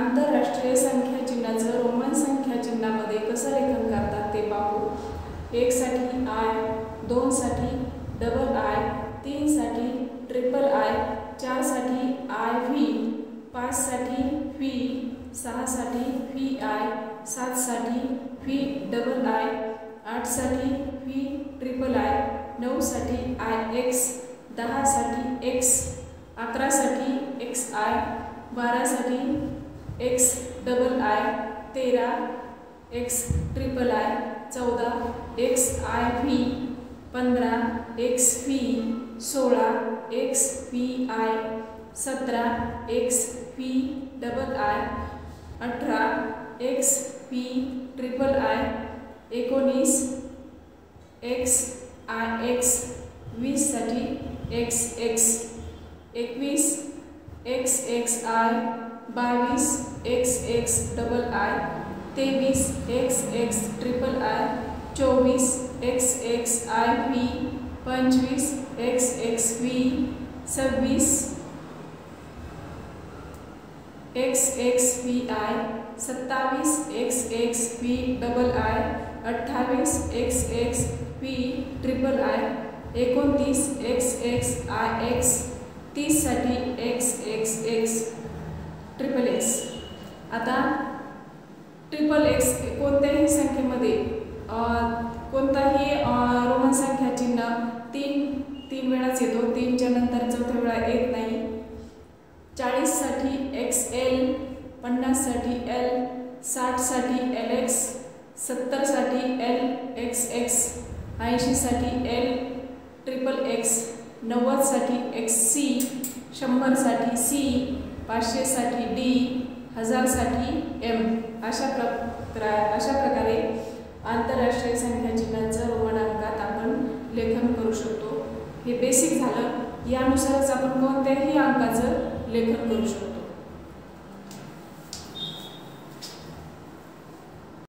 आंतरराष्ट्रीय संख्या चिन्हाचं रोमन संख्या चिन्हामध्ये कसं लेखन करतात ते पाहू। 1 साठी I, 2 साठी डबल I, 3 साठी ट्रिपल I, 4 साठी IV, 5 साठी V, 6 साठी VI, 7 साठी V डबल I, 8 साठी V ट्रिपल I, 9 साठी IX, 10 साठी X, 11 साठी XI, 12 साठी X double I, 13 X triple I, 14 XIV, 15 XV, 16 XVI, 17 XV double I, 18 XV triple I, 19 XIX, 20 साठी XX, 21 XXI, 22 XX double I, 23 XX triple I, 24 XXIV, 25 XXV, 26 XXVI, 27 XXV double I, 28 XXV triple I, 29 XXIX, 30 साठी XXX triple X। आता triple X कोणत्याही संख्येमध्ये कोणताही Roman संख्या चिन्ह तीन वेळाच येतो, 3 च्या नंतर चौथ्या वेळा येत नाही। 40 साठी XL, 50 साठी L, 60 साठी LX, 70 साठी LXX, 80 साठी L ट्रिपल X, 90 साठी XC, 100 साठी C, 500 साठी D, 1000 साठी M। अशा प्रकारे आंतरराष्ट्रीय संख्या चिन्हांचं रोमन अंकात आपण लेखन करू शकतो। हे बेसिक झालं, यानुसारच आपण कोणत्याही अंकाचं लेखन करू शकतो।